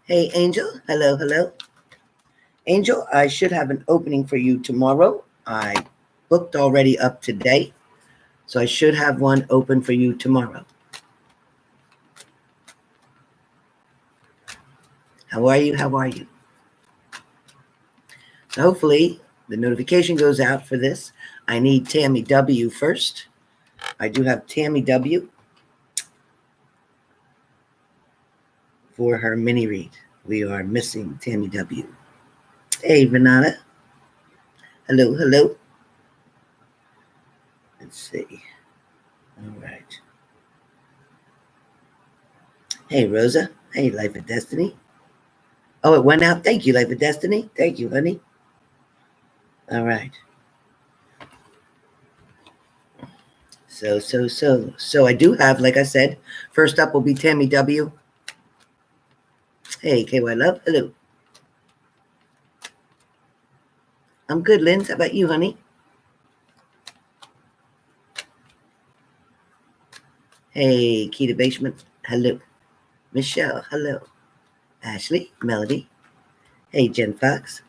Hey, Angel. Hello, hello. Angel, I should have an opening for you tomorrow. I booked already up today, so I should have one open for you tomorrow. How are you? How are you? So hopefully the notification goes out for this. I need Tammy W first. I do have Tammy W for her mini read. We are missing Tammy W. Hey, Renata. Hello, hello. Let's see. All right. Hey, Rosa. Hey, Life of Destiny. Oh, it went out. Thank you, Life of Destiny. Thank you, honey. All right. So I do have, like I said, first up will be Tammy W. Hey, KY Love. Hello. I'm good, Linz. How about you, honey? Hey, Key to Basement. Hello. Michelle. Hello. Ashley. Melody. Hey, Jen Fox.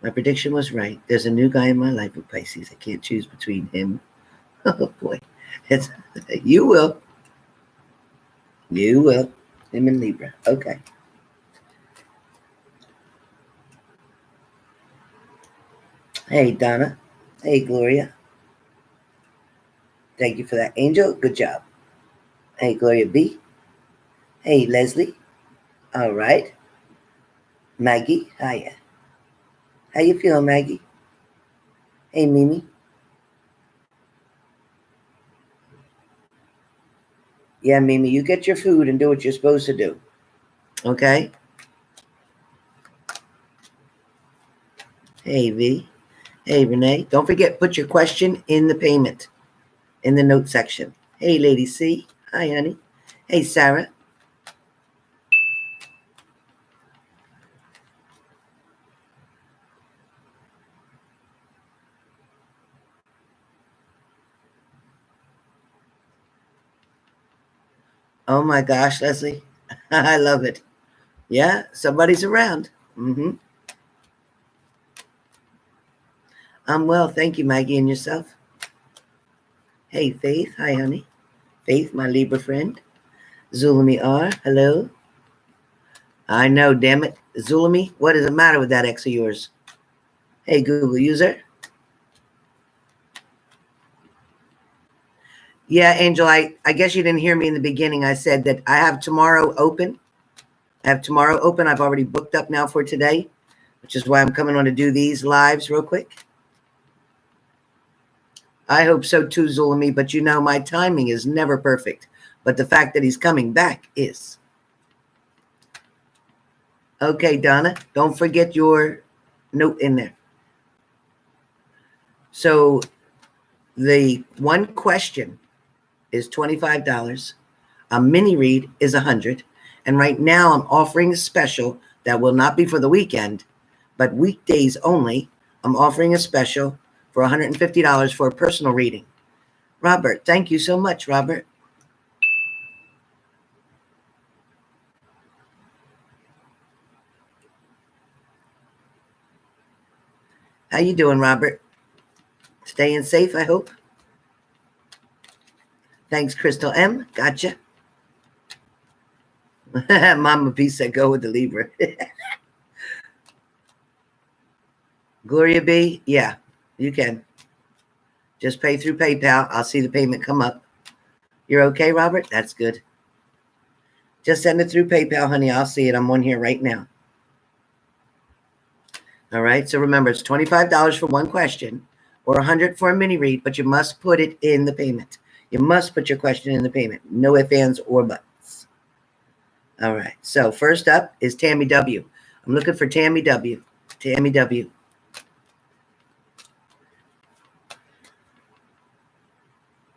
My prediction was right. There's a new guy in my life with Pisces. I can't choose between him. Oh, boy. You will. You will. Him and Libra. Okay. Hey, Donna. Hey, Gloria. Thank you for that, Angel. Good job. Hey, Gloria B. Hey, Leslie. All right. Maggie. Hiya. How you feeling, Maggie? Hey, Mimi. Yeah, Mimi, you get your food and do what you're supposed to do. Okay? Hey, V. Hey, Renee. Don't forget, put your question in the payment, in the note section. Hey, Lady C. Hi, honey. Hey, Sarah. Oh, my gosh, Leslie. I love it. Yeah, somebody's around. Mm-hmm. I'm well. Thank you, Maggie, and yourself. Hey, Faith. Hi, honey. Faith, my Libra friend. Zulami R. Hello. I know, damn it. Zulami, what is the matter with that ex of yours? Hey, Google user. Yeah, Angel, I guess you didn't hear me in the beginning. I said that I have tomorrow open. I've already booked up now for today, which is why I'm coming on to do these lives real quick. I hope so too, Zulami, but you know my timing is never perfect. But the fact that he's coming back is. Okay, Donna, don't forget your note in there. So the one question is $25. A mini read is $100. And right now I'm offering a special that will not be for the weekend, but weekdays only. I'm offering a special for $150 for a personal reading. Robert, thank you so much, Robert. How you doing, Robert? Staying safe, I hope. Thanks, Crystal M. Gotcha. Mama B said go with the Libra. Gloria B, yeah, you can. Just pay through PayPal. I'll see the payment come up. You're okay, Robert? That's good. Just send it through PayPal, honey. I'll see it. I'm on here right now. All right. So remember, it's $25 for one question or $100 for a mini read, but you must put it in the payment. You must put your question in the payment. No ifs, ands, or buts. All right. So first up is Tammy W. I'm looking for Tammy W. Tammy W.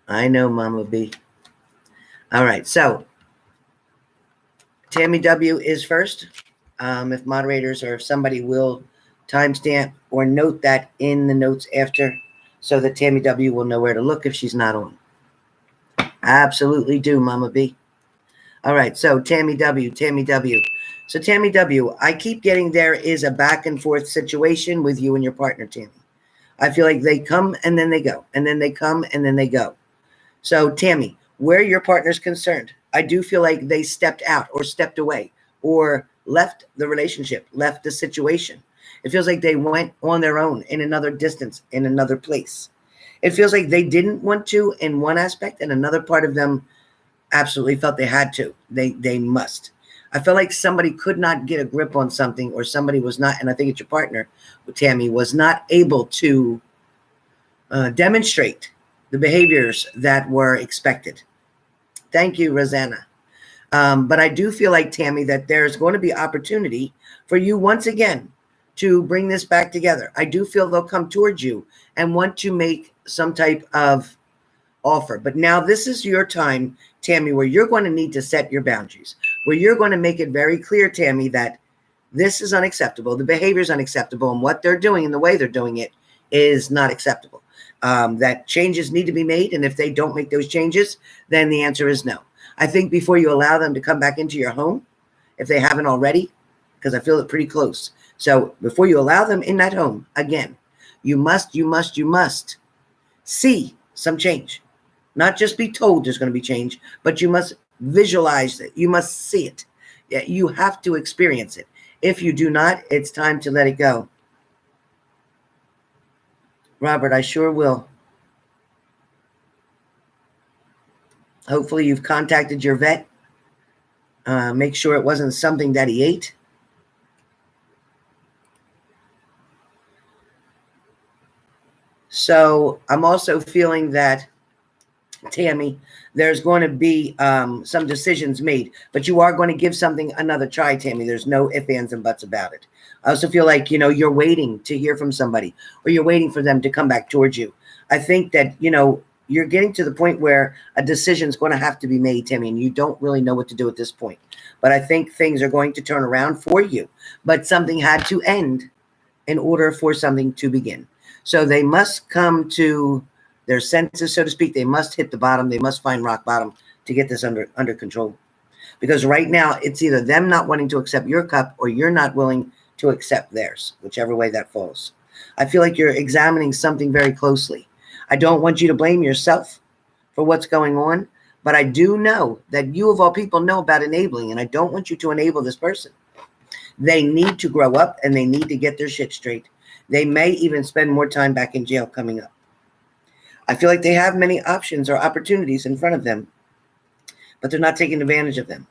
I know, Mama B. All right. So Tammy W is first. If moderators or if somebody will timestamp or note that in the notes after so that Tammy W will know where to look if she's not on. Absolutely do, Mama B. All right, so Tammy W. So Tammy W., I keep getting there is a back and forth situation with you and your partner, Tammy. I feel like they come and then they go, and then they come and then they go. So Tammy, where your partner's concerned, I do feel like they stepped out or stepped away or left the relationship, left the situation. It feels like they went on their own in another distance, in another place. It feels like they didn't want to in one aspect, and another part of them absolutely felt they had to. They must. I felt like somebody could not get a grip on something, or somebody was not, and I think it's your partner, Tammy, was not able to demonstrate the behaviors that were expected. Thank you, Rosanna. But I do feel like, Tammy, that there's going to be opportunity for you once again to bring this back together. I do feel they'll come towards you and want to make some type of offer. But now this is your time, Tammy, where you're going to need to set your boundaries, where you're going to make it very clear, Tammy, that this is unacceptable. The behavior is unacceptable, and what they're doing and the way they're doing it is not acceptable. That changes need to be made, and if they don't make those changes, then the answer is no. I think before you allow them to come back into your home, if they haven't already, because I feel it pretty close. So before you allow them in that home, again, you must see some change. Not just be told there's going to be change, but you must visualize it. You must see it. Yeah, you have to experience it. If you do not, it's time to let it go. Robert, I sure will. Hopefully you've contacted your vet. Make sure it wasn't something that he ate. So I'm also feeling that, Tammy, there's going to be some decisions made, but you are going to give something another try, Tammy. There's no ifs, ands, and buts about it. I also feel like, you're waiting to hear from somebody, or you're waiting for them to come back towards you. I think that, you're getting to the point where a decision is going to have to be made, Tammy, and you don't really know what to do at this point. But I think things are going to turn around for you. But something had to end in order for something to begin. So they must come to their senses, so to speak. They must hit the bottom. They must find rock bottom to get this under control. Because right now, it's either them not wanting to accept your cup, or you're not willing to accept theirs, whichever way that falls. I feel like you're examining something very closely. I don't want you to blame yourself for what's going on, but I do know that you, of all people, know about enabling, and I don't want you to enable this person. They need to grow up, and they need to get their shit straight. They may even spend more time back in jail coming up. I feel like they have many options or opportunities in front of them, but they're not taking advantage of them.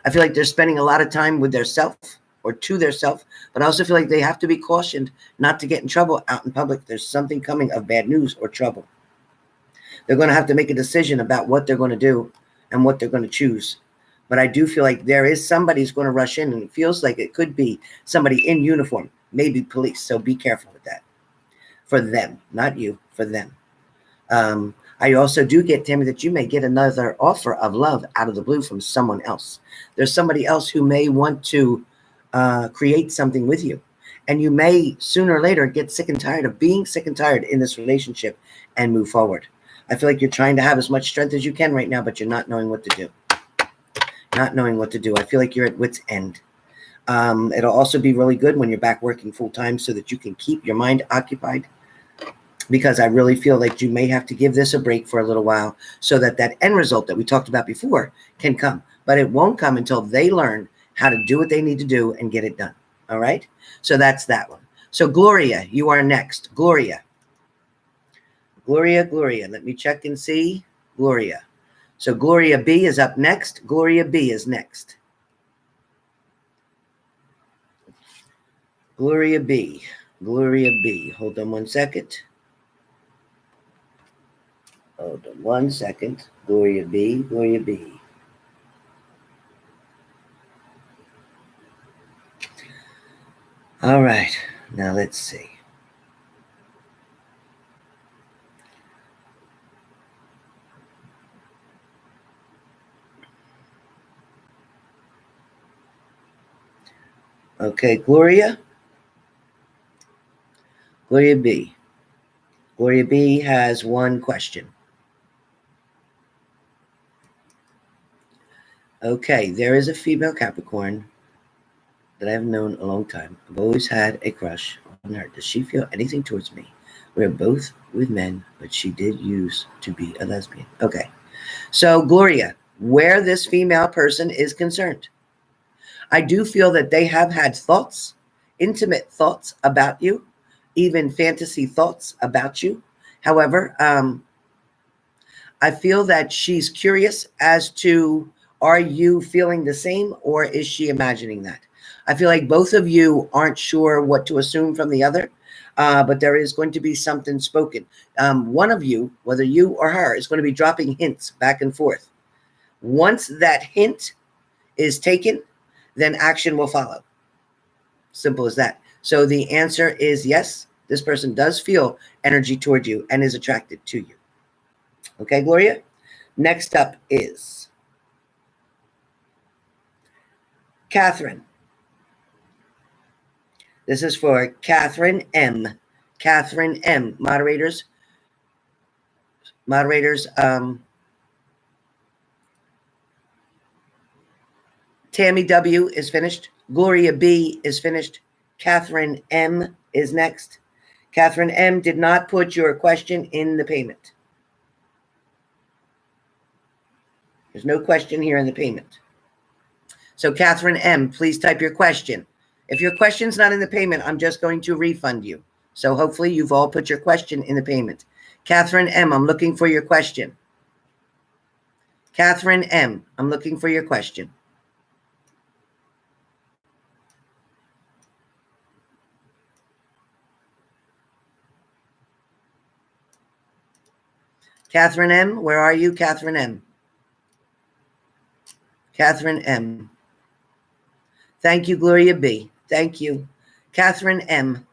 I feel like they're spending a lot of time with their self, or to their self, but I also feel like they have to be cautioned not to get in trouble out in public. There's something coming of bad news or trouble. They're going to have to make a decision about what they're going to do and what they're going to choose. But I do feel like there is somebody who's going to rush in, and it feels like it could be somebody in uniform, maybe police. So be careful with that. For them, not you, for them. I also do get, Tammy, that you may get another offer of love out of the blue from someone else. There's somebody else who may want to create something with you. And you may sooner or later get sick and tired of being sick and tired in this relationship and move forward. I feel like you're trying to have as much strength as you can right now, but you're not knowing what to do. Not knowing what to do. I feel like you're at wit's end. It'll also be really good when you're back working full time, so that you can keep your mind occupied. Because I really feel like you may have to give this a break for a little while, so that that end result that we talked about before can come. But it won't come until they learn how to do what they need to do and get it done. All right? So that's that one. So Gloria, you are next. Gloria. Let me check and see. Gloria. So Gloria B is up next. Gloria B is next. Gloria B. Hold on one second. Gloria B. All right. Now let's see. Okay, Gloria B. Gloria B has one question. Okay, there is a female Capricorn that I've known a long time. I've always had a crush on her. Does she feel anything towards me? We're both with men, but she did used to be a lesbian. Okay. So, Gloria, where this female person is concerned, I do feel that they have had thoughts, intimate thoughts about you, even fantasy thoughts about you. However, I feel that she's curious as to, are you feeling the same or is she imagining that? I feel like both of you aren't sure what to assume from the other, but there is going to be something spoken. One of you, whether you or her, is going to be dropping hints back and forth. Once that hint is taken, then action will follow. Simple as that. So the answer is yes, this person does feel energy toward you and is attracted to you. Okay, Gloria? Next up is Catherine. This is for Catherine M. Catherine M. Moderators, Tammy W. is finished. Gloria B. is finished. Catherine M. is next. Catherine M. did not put your question in the payment. There's no question here in the payment. So Catherine M., please type your question. If your question's not in the payment, I'm just going to refund you. So hopefully you've all put your question in the payment. Catherine M., I'm looking for your question. Catherine M., I'm looking for your question. Catherine M., where are you, Catherine M.? Catherine M. Thank you, Gloria B. Thank you. Catherine M.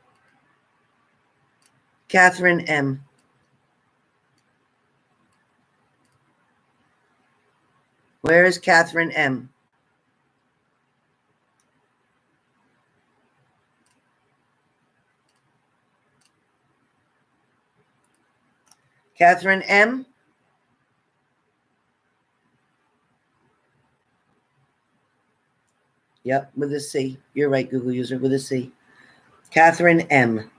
Catherine M. Where is Catherine M.? Catherine M. Yep, with a C. You're right, Google user, with a C. Catherine M.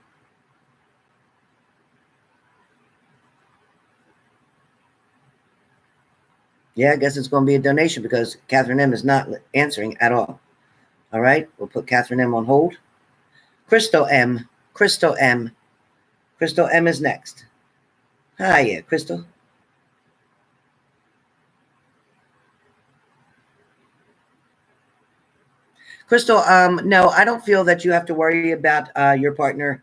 Yeah, I guess it's going to be a donation because Catherine M. is not answering at all. All right, we'll put Catherine M. on hold. Crystal M. Crystal M. Crystal M. is next. Hiya, Crystal. Crystal, no, I don't feel that you have to worry about your partner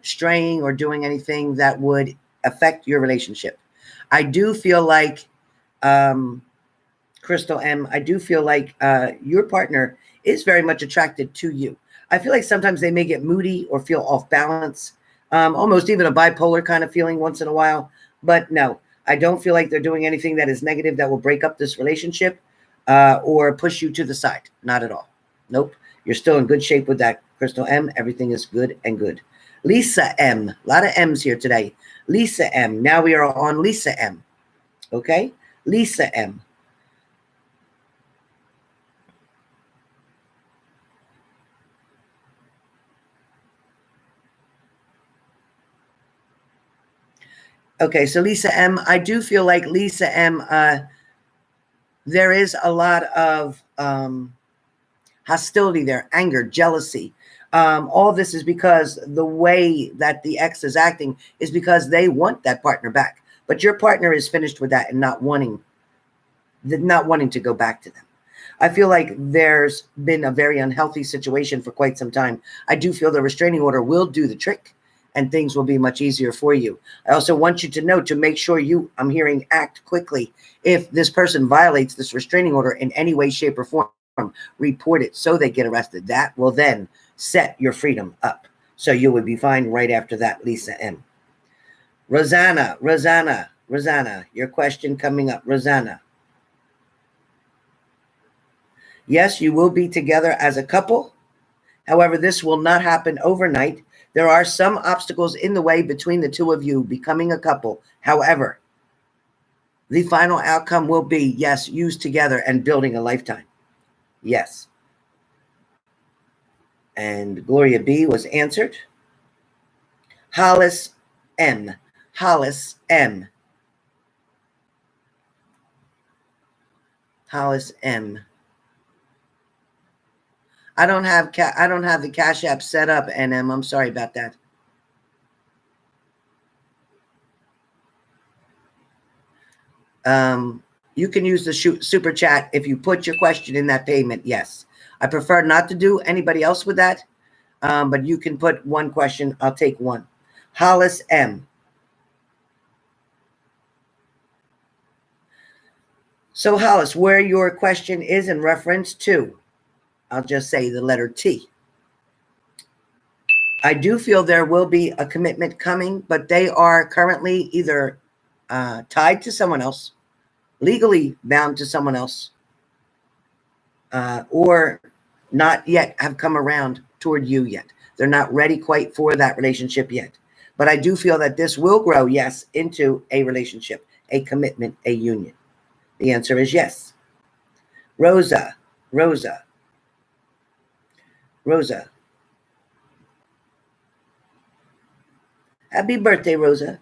straying or doing anything that would affect your relationship. I do feel like, Crystal M., I do feel like your partner is very much attracted to you. I feel like sometimes they may get moody or feel off balance, almost even a bipolar kind of feeling once in a while. But no, I don't feel like they're doing anything that is negative that will break up this relationship or push you to the side. Not at all. Nope. You're still in good shape with that, Crystal M. Everything is good and good. Lisa M. A lot of M's here today. Lisa M. Now we are on Lisa M. Okay? Lisa M. Okay, so Lisa M., I do feel like Lisa M., there is a lot of hostility there, anger, jealousy. All this is because the way that the ex is acting is because they want that partner back. But your partner is finished with that and not wanting to go back to them. I feel like there's been a very unhealthy situation for quite some time. I do feel the restraining order will do the trick and things will be much easier for you. I also want you to know to make sure I'm hearing act quickly. If this person violates this restraining order in any way, shape, or form, report it so they get arrested. That will then set your freedom up. So you would be fine right after that, Lisa M. Rosanna, your question coming up. Rosanna. Yes, you will be together as a couple. However, this will not happen overnight. There are some obstacles in the way between the two of you becoming a couple. However, the final outcome will be, yes, used together and building a lifetime. Yes. And Gloria B was answered. Hollis M. Hollis M. Hollis M. I don't have the Cash App set up, NM. I'm sorry about that. You can use the super chat if you put your question in that payment. Yes, I prefer not to do anybody else with that, but you can put one question. I'll take one. Hollis M. So Hollis, where your question is in reference to, I'll just say the letter T. I do feel there will be a commitment coming, but they are currently either tied to someone else, legally bound to someone else, or not yet have come around toward you yet. They're not ready quite for that relationship yet. But I do feel that this will grow, yes, into a relationship, a commitment, a union. The answer is yes. Rosa. Happy birthday, Rosa.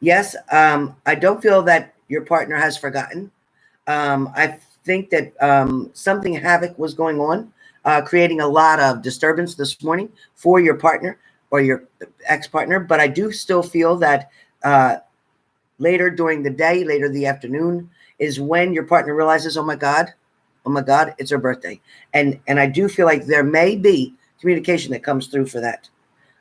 Yes, I don't feel that your partner has forgotten. I think that something havoc was going on, creating a lot of disturbance this morning for your partner or your ex-partner. But I do still feel that later during the day, later the afternoon, is when your partner realizes, oh my God, it's her birthday. And I do feel like there may be communication that comes through for that.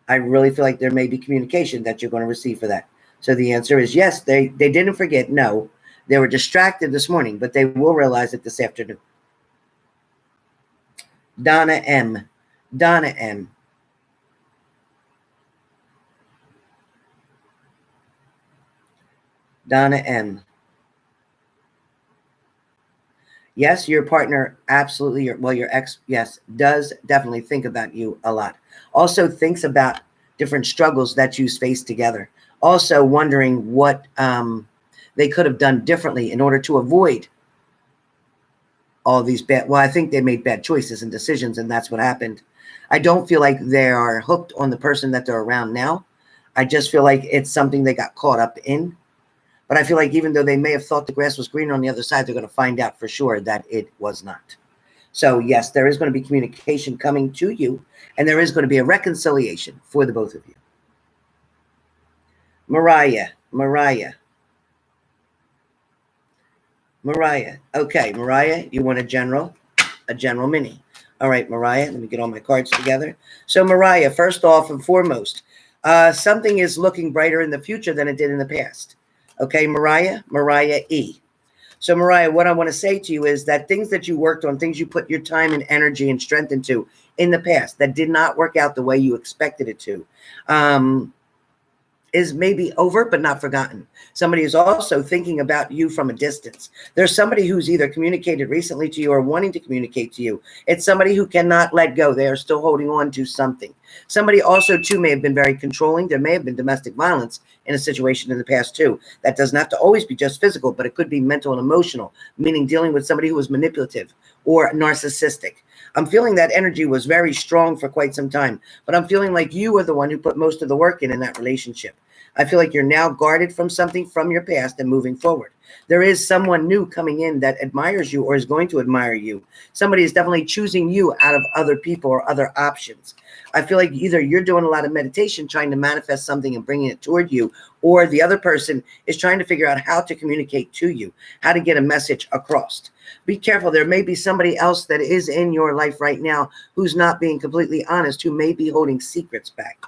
I really feel like there may be communication that you're going to receive for that. So the answer is yes, they didn't forget. No, they were distracted this morning, but they will realize it this afternoon. Donna M. Yes, your partner, absolutely. Your ex, yes, does definitely think about you a lot. Also thinks about different struggles that you face together. Also wondering what they could have done differently in order to avoid all these bad. Well, I think they made bad choices and decisions, and that's what happened. I don't feel like they are hooked on the person that they're around now. I just feel like it's something they got caught up in. But I feel like even though they may have thought the grass was greener on the other side, they're going to find out for sure that it was not. So yes, there is going to be communication coming to you, and there is going to be a reconciliation for the both of you. Mariah. Okay, Mariah, you want a general mini. All right, Mariah, let me get all my cards together. So Mariah, first off and foremost, something is looking brighter in the future than it did in the past. Okay, Mariah E. So Mariah, what I want to say to you is that things that you worked on, things you put your time and energy and strength into in the past that did not work out the way you expected it to, is maybe over, but not forgotten. Somebody is also thinking about you from a distance. There's somebody who's either communicated recently to you or wanting to communicate to you. It's somebody who cannot let go. They are still holding on to something. Somebody also, too, may have been very controlling. There may have been domestic violence in a situation in the past, too. That doesn't have to always be just physical, but it could be mental and emotional, meaning dealing with somebody who was manipulative or narcissistic. I'm feeling that energy was very strong for quite some time, but I'm feeling like you were the one who put most of the work in that relationship. I feel like you're now guarded from something from your past and moving forward. There is someone new coming in that admires you or is going to admire you. Somebody is definitely choosing you out of other people or other options. I feel like either you're doing a lot of meditation, trying to manifest something and bringing it toward you, or the other person is trying to figure out how to communicate to you, how to get a message across. Be careful. There may be somebody else that is in your life right now who's not being completely honest, who may be holding secrets back.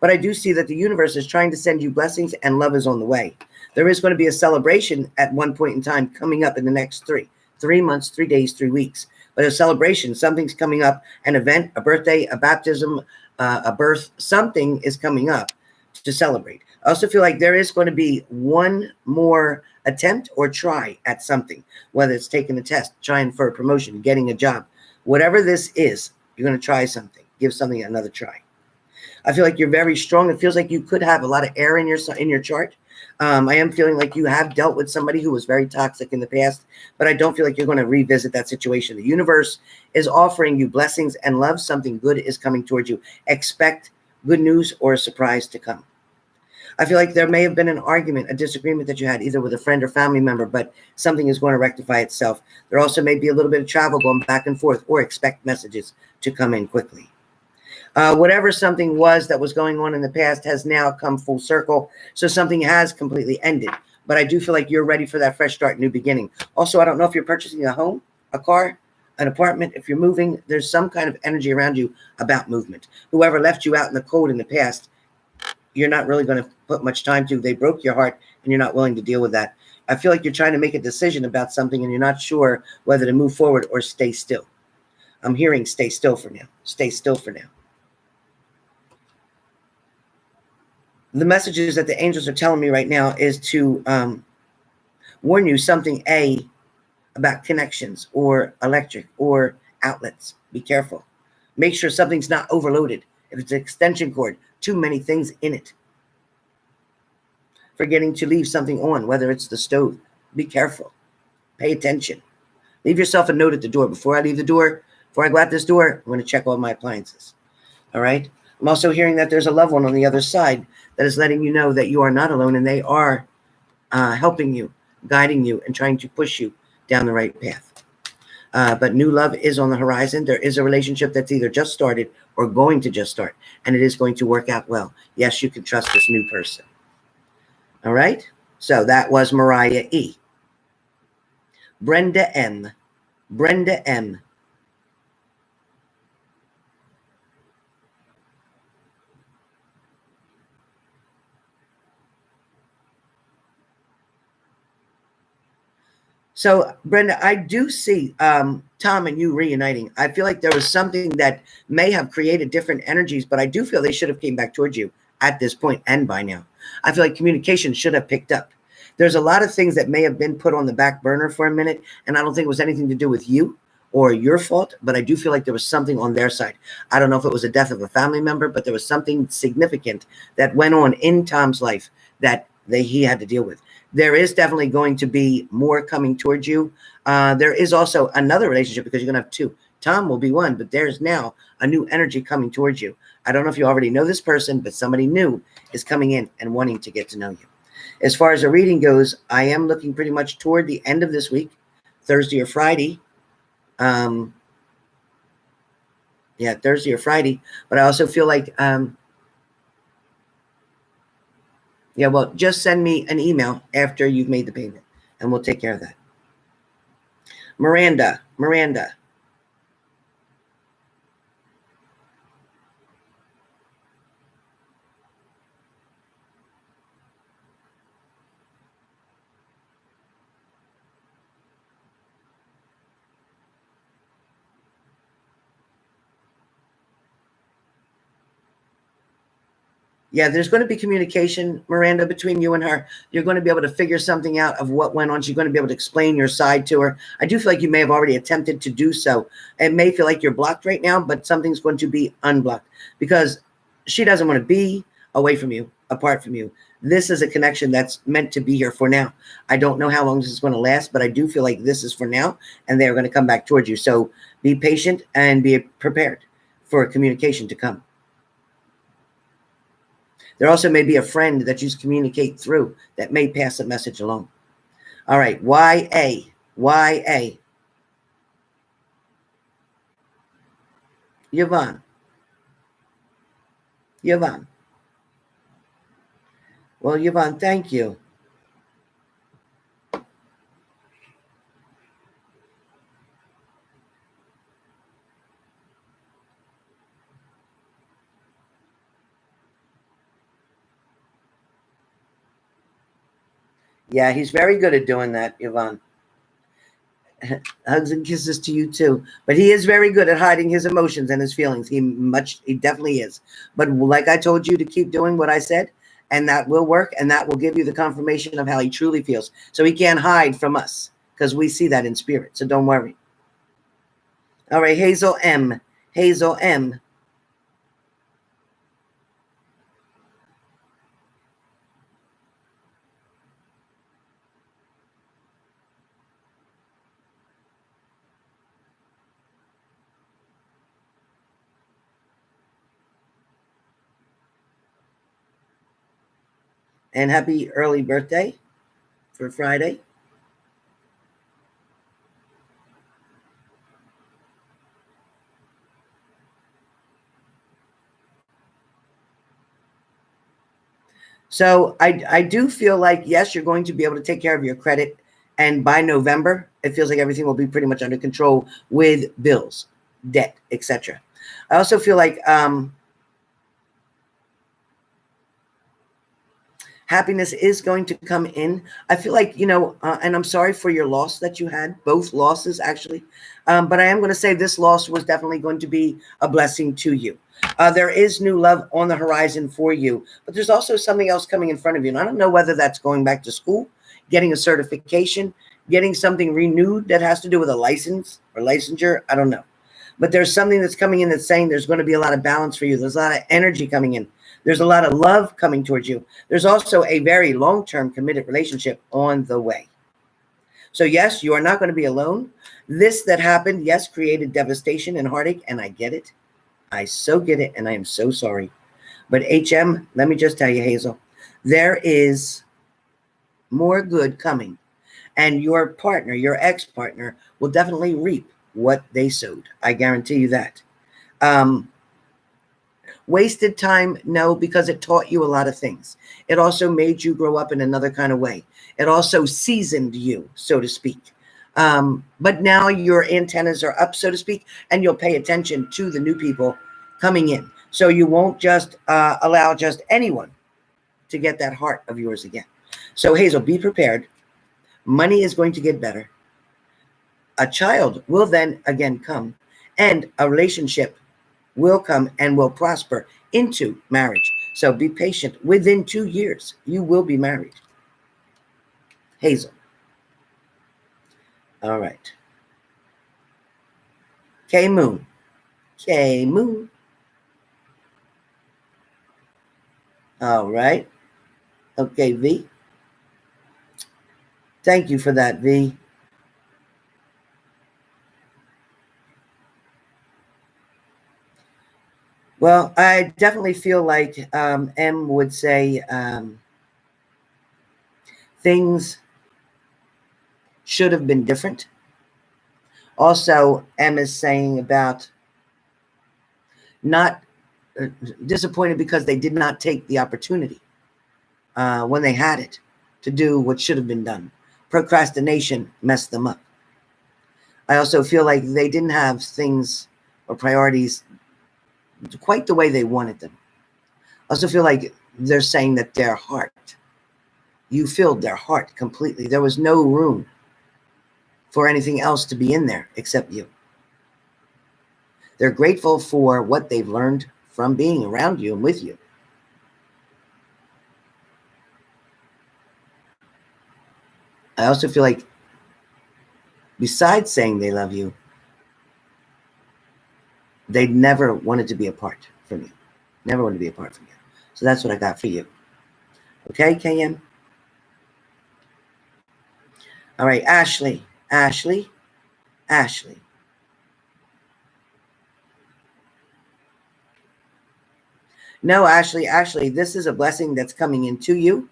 But I do see that the universe is trying to send you blessings and love is on the way. There is going to be a celebration at one point in time coming up in the next 3 months, 3 days, 3 weeks. But a celebration, something's coming up, an event, a birthday, a baptism, a birth, something is coming up to celebrate. I also feel like there is going to be one more attempt or try at something, whether it's taking a test, trying for a promotion, getting a job, whatever this is, you're going to try something, give something another try. I feel like you're very strong. It feels like you could have a lot of air in your chart. I am feeling like you have dealt with somebody who was very toxic in the past, but I don't feel like you're going to revisit that situation. The universe is offering you blessings and love. Something good is coming towards you. Expect good news or a surprise to come. I feel like there may have been an argument, a disagreement that you had either with a friend or family member, but something is going to rectify itself. There also may be a little bit of travel going back and forth, or expect messages to come in quickly. Whatever something was that was going on in the past has now come full circle. So something has completely ended. But I do feel like you're ready for that fresh start, new beginning. Also, I don't know if you're purchasing a home, a car, an apartment. If you're moving, there's some kind of energy around you about movement. Whoever left you out in the cold in the past, you're not really going to put much time to. They broke your heart and you're not willing to deal with that. I feel like you're trying to make a decision about something and you're not sure whether to move forward or stay still. I'm hearing stay still for now. Stay still for now. The messages that the angels are telling me right now is to warn you something, about connections or electric or outlets. Be careful. Make sure something's not overloaded. If it's an extension cord, too many things in it. Forgetting to leave something on, whether it's the stove. Be careful. Pay attention. Leave yourself a note at the door. Before I leave the door, before I go out this door, I'm going to check all my appliances. All right? I'm also hearing that there's a loved one on the other side that is letting you know that you are not alone and they are helping you, guiding you, and trying to push you down the right path. But new love is on the horizon. There is a relationship that's either just started or going to just start, and it is going to work out well. Yes, you can trust this new person. All right? So that was Mariah E. Brenda M. Brenda M. So, Brenda, I do see Tom and you reuniting. I feel like there was something that may have created different energies, but I do feel they should have came back towards you at this point and by now. I feel like communication should have picked up. There's a lot of things that may have been put on the back burner for a minute, and I don't think it was anything to do with you or your fault, but I do feel like there was something on their side. I don't know if it was the death of a family member, but there was something significant that went on in Tom's life that he had to deal with. There is definitely going to be more coming towards you. There is also another relationship because you're going to have two. Tom will be one, but there's now a new energy coming towards you. I don't know if you already know this person, but somebody new is coming in and wanting to get to know you. As far as a reading goes, I am looking pretty much toward the end of this week, Thursday or Friday. Thursday or Friday. But I also feel like just send me an email after you've made the payment, and we'll take care of that. Miranda. Yeah, there's going to be communication, Miranda, between you and her. You're going to be able to figure something out of what went on. She's going to be able to explain your side to her. I do feel like you may have already attempted to do so. It may feel like you're blocked right now, but something's going to be unblocked because she doesn't want to be away from you, apart from you. This is a connection that's meant to be here for now. I don't know how long this is going to last, but I do feel like this is for now, and they're going to come back towards you. So be patient and be prepared for communication to come. There also may be a friend that you communicate through that may pass a message along. All right, YA. Yvonne. Well, Yvonne, thank you. Yeah, he's very good at doing that, Yvonne. Hugs and kisses to you too. But he is very good at hiding his emotions and his feelings. He definitely is. But like I told you to keep doing what I said, and that will work, and that will give you the confirmation of how he truly feels. So he can't hide from us because we see that in spirit. So don't worry. All right, Hazel M. And happy early birthday for Friday. So I do feel like, yes, you're going to be able to take care of your credit. And by November, it feels like everything will be pretty much under control with bills, debt, etc. I also feel like happiness is going to come in. I feel like, and I'm sorry for your loss that you had, both losses actually. But I am going to say this loss was definitely going to be a blessing to you. There is new love on the horizon for you, but there's also something else coming in front of you. And I don't know whether that's going back to school, getting a certification, getting something renewed that has to do with a license or licensure. I don't know. But there's something that's coming in that's saying there's going to be a lot of balance for you. There's a lot of energy coming in. There's a lot of love coming towards you. There's also a very long-term committed relationship on the way. So yes, you are not going to be alone. This that happened, yes, created devastation and heartache, and I get it. I so get it, and I am so sorry. But HM, let me just tell you, Hazel, there is more good coming. And your partner, your ex-partner, will definitely reap what they sowed. I guarantee you that. Wasted time? No, because it taught you a lot of things. It also made you grow up in another kind of way. It also seasoned you, so to speak. But now your antennas are up, so to speak, and you'll pay attention to the new people coming in. So you won't just allow just anyone to get that heart of yours again. So Hazel, be prepared. Money is going to get better. A child will then again come, and a relationship will come and will prosper into marriage. So be patient. Within 2 years, you will be married. Hazel. All right. K Moon. K Moon. All right. Okay, V. Thank you for that, V. Well, I definitely feel like M would say things should have been different. Also, M is saying about not disappointed because they did not take the opportunity when they had it to do what should have been done. Procrastination messed them up. I also feel like they didn't have things or priorities quite the way they wanted them. I also feel like they're saying that their heart, you filled their heart completely. There was no room for anything else to be in there except you. They're grateful for what they've learned from being around you and with you. I also feel like besides saying they love you, they never wanted to be apart from you. Never wanted to be apart from you. So that's what I got for you. Okay, KM? All right, Ashley. Ashley. Ashley. No, Ashley, this is a blessing that's coming into you.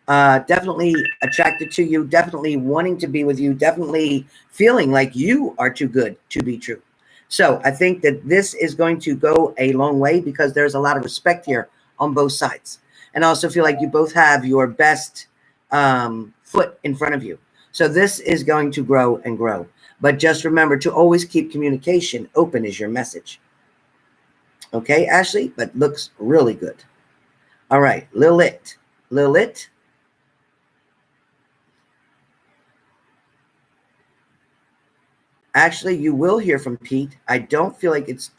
Definitely attracted to you, definitely wanting to be with you, definitely feeling like you are too good to be true. So I think that this is going to go a long way because there's a lot of respect here on both sides. And I also feel like you both have your best foot in front of you. So this is going to grow and grow. But just remember to always keep communication open is your message. Okay, Ashley, but looks really good. All right, Lilith. Lilith. Actually, you will hear from Pete. I don't feel like it's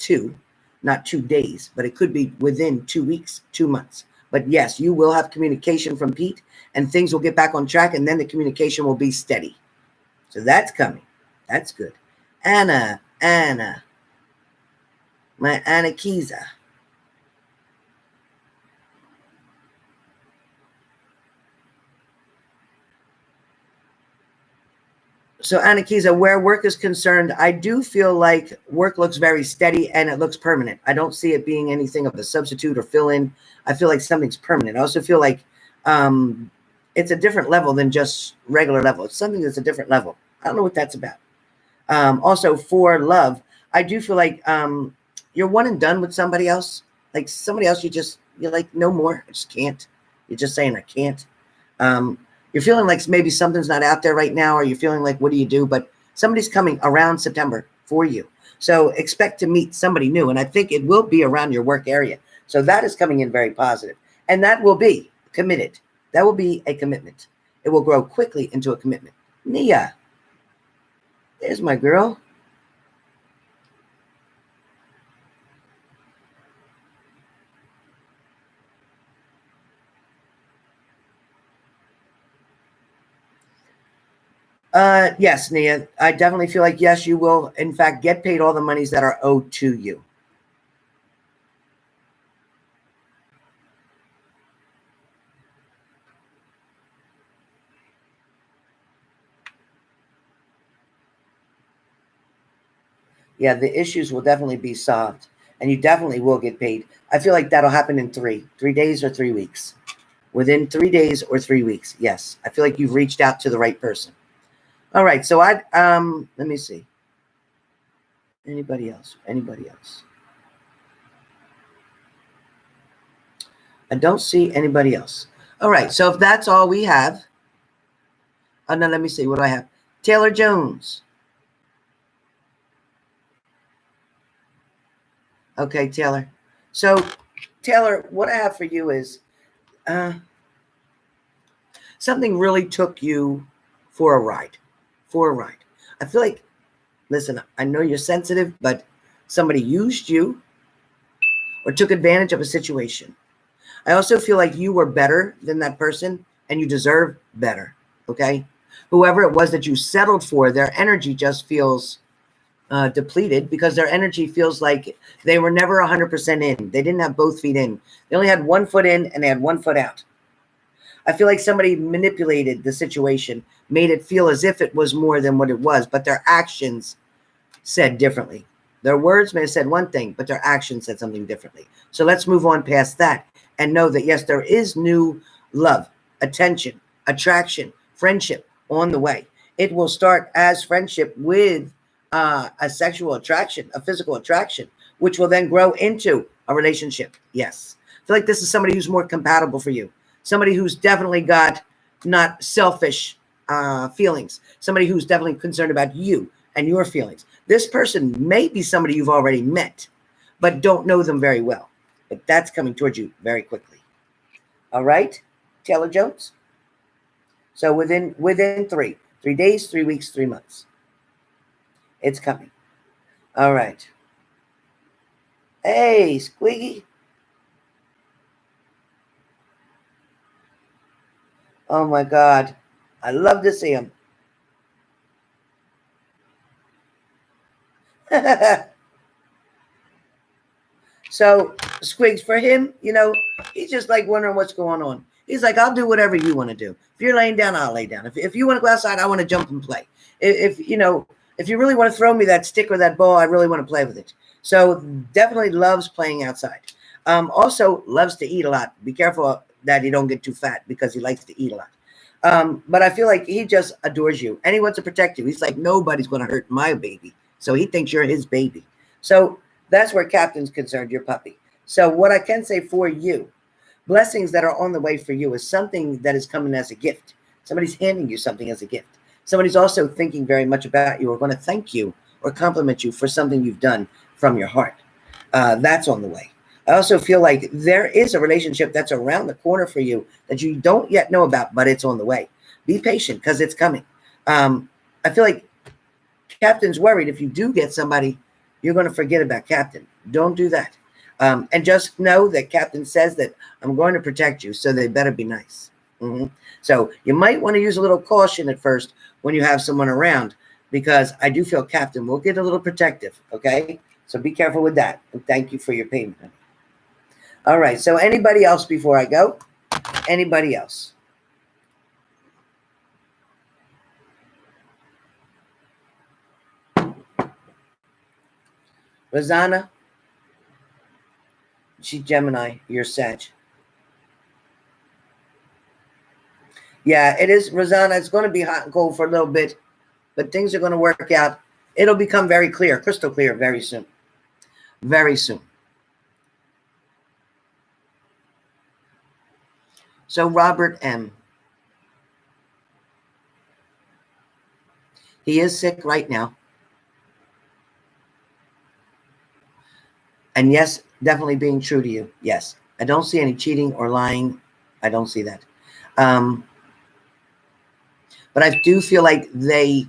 not 2 days, but it could be within 2 weeks, 2 months. But yes, you will have communication from Pete and things will get back on track and then the communication will be steady. So that's coming. That's good. Anna. My Anna Kiza. So Anna Kiza, where work is concerned, I do feel like work looks very steady and it looks permanent. I don't see it being anything of a substitute or fill in. I feel like something's permanent. I also feel like It's a different level than just regular level. It's something that's a different level. I don't know what that's about. Also for love, I do feel like you're one and done with somebody else. Like somebody else, you're like, no more. I just can't. You're just saying I can't. You're feeling like maybe something's not out there right now, or you're feeling like, what do you do? But somebody's coming around September for you. So expect to meet somebody new. And I think it will be around your work area. So that is coming in very positive. And that will be committed. That will be a commitment. It will grow quickly into a commitment. Nia, there's my girl. Yes, Nia, I definitely feel like, yes, you will, in fact, get paid all the monies that are owed to you. Yeah, the issues will definitely be solved, and you definitely will get paid. I feel like that'll happen in 3 days or 3 weeks. Within 3 days or 3 weeks, yes. I feel like you've reached out to the right person. All right, so let me see. Anybody else? Anybody else? I don't see anybody else. All right, so if that's all we have, oh no, let me see. What do I have? Taylor Jones. Okay, Taylor. So, Taylor, what I have for you is something really took you for a ride. For a ride. I feel like, listen, I know you're sensitive, but somebody used you or took advantage of a situation. I also feel like you were better than that person and you deserve better. Okay. Whoever it was that you settled for, their energy just feels depleted because their energy feels like they were never 100% in. They didn't have both feet in. They only had 1 foot in and they had 1 foot out. I feel like somebody manipulated the situation, made it feel as if it was more than what it was, but their actions said differently. Their words may have said one thing, but their actions said something differently. So let's move on past that and know that, yes, there is new love, attention, attraction, friendship on the way. It will start as friendship with a sexual attraction, a physical attraction, which will then grow into a relationship. Yes. I feel like this is somebody who's more compatible for you. Somebody who's definitely got not selfish feelings. Somebody who's definitely concerned about you and your feelings. This person may be somebody you've already met, but don't know them very well. But that's coming towards you very quickly. All right, Taylor Jones. So within 3 days, 3 weeks, 3 months, it's coming. All right. Hey, Squiggy. Oh my God, I love to see him. So Squigs, for him, he's just like wondering what's going on. He's like, I'll do whatever you want to do. If you're laying down, I'll lay down. If you want to go outside, I want to jump and play. If you really want to throw me that stick or that ball, I really want to play with it. So definitely loves playing outside. Also loves to eat a lot. Be careful that you don't get too fat because he likes to eat a lot. But I feel like he just adores you and he wants to protect you. He's like, nobody's going to hurt my baby. So he thinks you're his baby. So that's where Captain's concerned, your puppy. So what I can say for you, blessings that are on the way for you is something that is coming as a gift. Somebody's handing you something as a gift. Somebody's also thinking very much about you or going to thank you or compliment you for something you've done from your heart. That's on the way. I also feel like there is a relationship that's around the corner for you that you don't yet know about, but it's on the way. Be patient because it's coming. I feel like Captain's worried if you do get somebody, you're going to forget about Captain. Don't do that. And just know that Captain says that I'm going to protect you, so they better be nice. So you might want to use a little caution at first when you have someone around, because I do feel Captain will get a little protective, okay? So be careful with that. And thank you for your payment. All right, so anybody else before I go? Anybody else? Rosanna? She's Gemini, you're Sag. Yeah, it is, Rosanna. It's going to be hot and cold for a little bit, but things are going to work out. It'll become very clear, crystal clear, very soon. Very soon. So Robert M. He is sick right now. And yes, definitely being true to you. Yes. I don't see any cheating or lying. I don't see that. But I do feel like they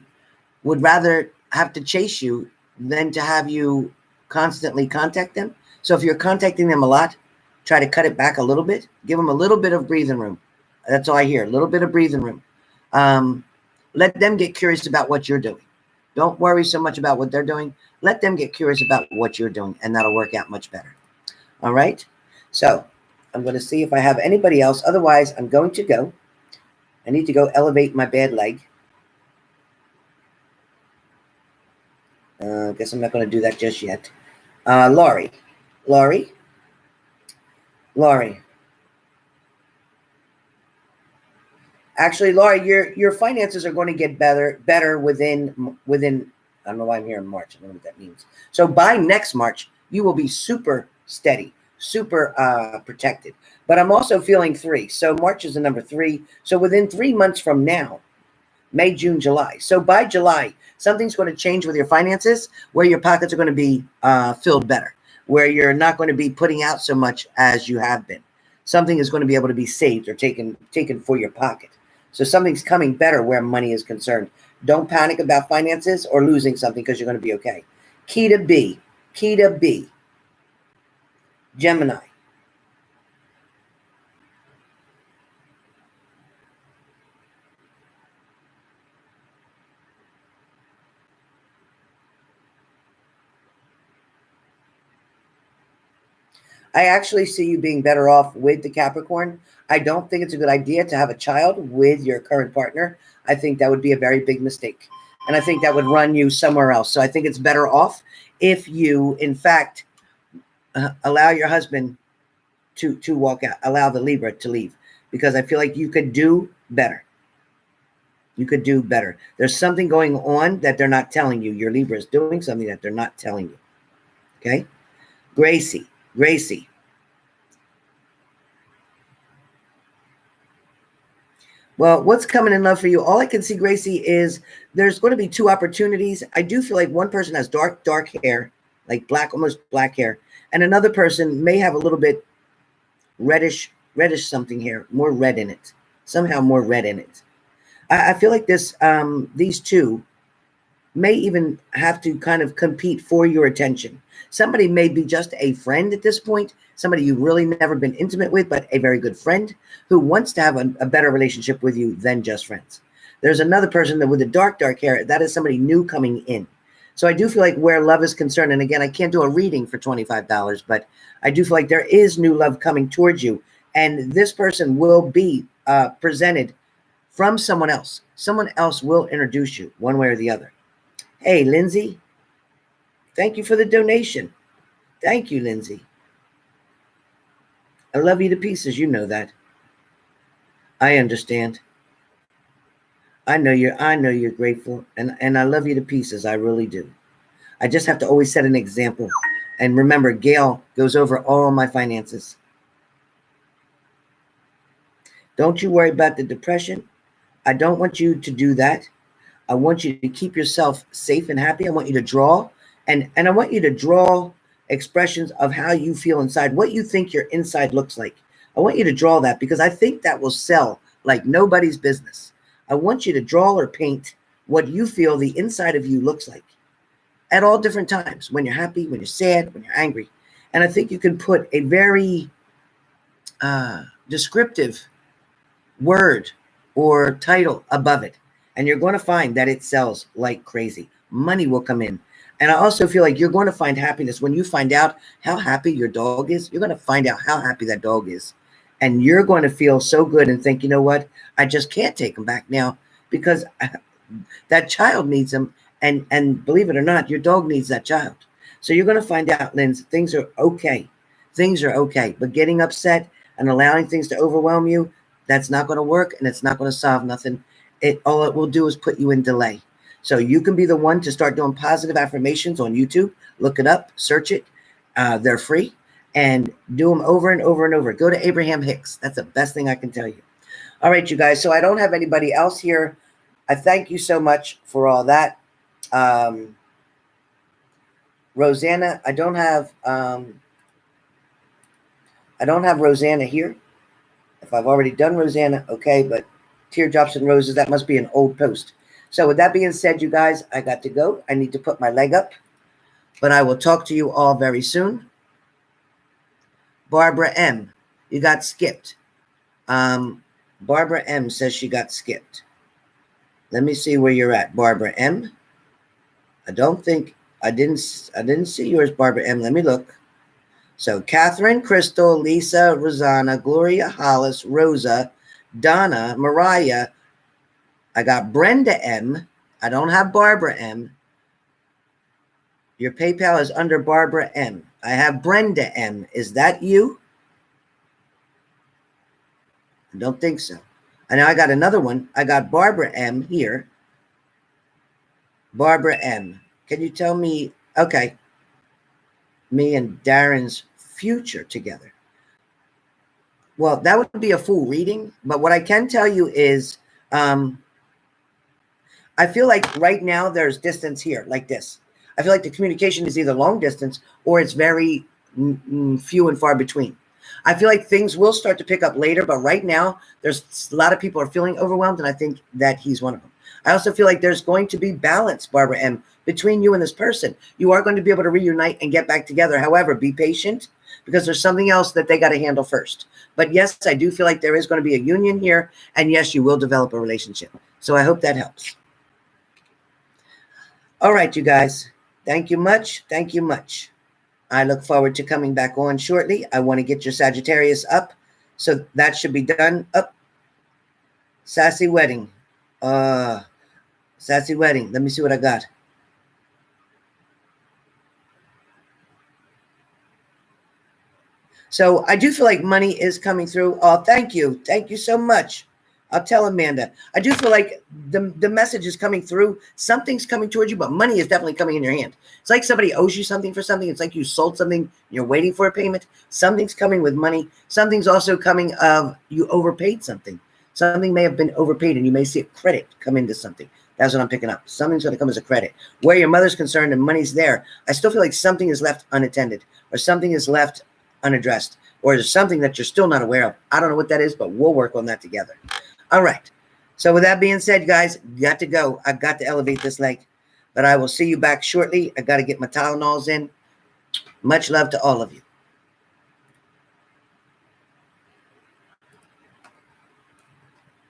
would rather have to chase you than to have you constantly contact them. So if you're contacting them a lot, try to cut it back a little bit. Give them a little bit of breathing room. That's all I hear. A little bit of breathing room. Let them get curious about what you're doing. Don't worry so much about what they're doing. Let them get curious about what you're doing, and that'll work out much better. All right? So I'm going to see if I have anybody else. Otherwise, I'm going to go. I need to go elevate my bad leg. I guess I'm not going to do that just yet. Laurie. Actually, Laurie, your finances are going to get better within. I don't know why I'm here in March. I don't know what that means. So by next March, you will be super steady, super protected. But I'm also feeling 3. So March is the number 3. So within 3 months from now, May, June, July. So by July, something's going to change with your finances where your pockets are going to be filled better, where you're not going to be putting out so much as you have been. Something is going to be able to be saved or taken for your pocket. So something's coming better where money is concerned. Don't panic about finances or losing something because you're going to be okay. Key to B. Gemini. I actually see you being better off with the Capricorn. I don't think it's a good idea to have a child with your current partner. I think that would be a very big mistake. And I think that would run you somewhere else. So I think it's better off if you, in fact, allow your husband to walk out, allow the Libra to leave, because I feel like you could do better. You could do better. There's something going on that they're not telling you. Your Libra is doing something that they're not telling you. Okay? Gracie. Well, what's coming in love for you? All I can see, Gracie, is there's going to be 2 opportunities. I do feel like one person has dark hair, like black, almost black hair, and another person may have a little bit reddish something here, more red in it, somehow more red in it. I feel like these 2 may even have to kind of compete for your attention. Somebody may be just a friend at this point, somebody you've really never been intimate with, but a very good friend who wants to have a better relationship with you than just friends. There's another person that with the dark hair, that is somebody new coming in. So I do feel like where love is concerned, and again, I can't do a reading for $25, but I do feel like there is new love coming towards you. And this person will be presented from someone else. Someone else will introduce you one way or the other. Hey, Lindsay, thank you for the donation. Thank you, Lindsay. I love you to pieces. You know that. I understand. I know you're grateful, and I love you to pieces. I really do. I just have to always set an example. And remember, Gail goes over all my finances. Don't you worry about the depression. I don't want you to do that. I want you to keep yourself safe and happy. I want you to draw, and I want you to draw expressions of how you feel inside, what you think your inside looks like. I want you to draw that because I think that will sell like nobody's business. I want you to draw or paint what you feel the inside of you looks like at all different times, when you're happy, when you're sad, when you're angry. And I think you can put a very descriptive word or title above it, and you're going to find that it sells like crazy. Money will come in. And I also feel like you're going to find happiness when you find out how happy your dog is. You're going to find out how happy that dog is. And you're going to feel so good and think, you know what? I just can't take him back now because that child needs him. And believe it or not, your dog needs that child. So you're going to find out, Linz, things are okay. Things are okay. But getting upset and allowing things to overwhelm you, That's not going to work, and it's not going to solve nothing. All it will do is put you in delay. So you can be the one to start doing positive affirmations on YouTube. Look it up, search it. They're free, and do them over and over and over. Go to Abraham Hicks. That's the best thing I can tell you. All right, you guys. So I don't have anybody else here. I thank you so much for all that. Rosanna, I don't have Rosanna here. If I've already done Rosanna, okay, but Teardrops and Roses, that must be an old post. So with that being said, you guys, I got to go. I need to put my leg up, but I will talk to you all very soon. Barbara M., you got skipped. Barbara M. says she got skipped. Let me see where you're at, Barbara M. I didn't see yours, Barbara M. Let me look. So Catherine, Crystal, Lisa, Rosanna, Gloria, Hollis, Rosa, Donna, Mariah. I got Brenda M. I don't have Barbara M. Your PayPal is under Barbara M. I have Brenda M. Is that you? I don't think so. And now I got another one. I got Barbara M. here. Barbara M. Can you tell me? Okay. Me and Darren's future together. Well, that would be a full reading. But what I can tell you is I feel like right now there's distance here like this. I feel like the communication is either long distance or it's very few and far between. I feel like things will start to pick up later, but right now there's a lot of people are feeling overwhelmed, and I think that he's one of them. I also feel like there's going to be balance, Barbara M., between you and this person. You are going to be able to reunite and get back together. However, be patient because there's something else that they got to handle first. But yes, I do feel like there is going to be a union here, and yes, you will develop a relationship. So I hope that helps. All right, you guys. Thank you much. Thank you much. I look forward to coming back on shortly. I want to get your Sagittarius up. So that should be done. Up. Sassy Wedding. Sassy Wedding. Let me see what I got. So I do feel like money is coming through. Oh, thank you. Thank you so much. I'll tell Amanda. I do feel like the message is coming through. Something's coming towards you, but money is definitely coming in your hand. It's like somebody owes you something for something. It's like you sold something. You're waiting for a payment. Something's coming with money. Something's also coming of you overpaid something. Something may have been overpaid, and you may see a credit come into something. That's what I'm picking up. Something's going to come as a credit. Where your mother's concerned and money's there, I still feel like something is left unattended or something is left unaddressed, or there's something that you're still not aware of. I don't know what that is, but we'll work on that together. All right. So with that being said, guys, got to go. I've got to elevate this leg, but I will see you back shortly. I got to get my Tylenols in. Much love to all of you.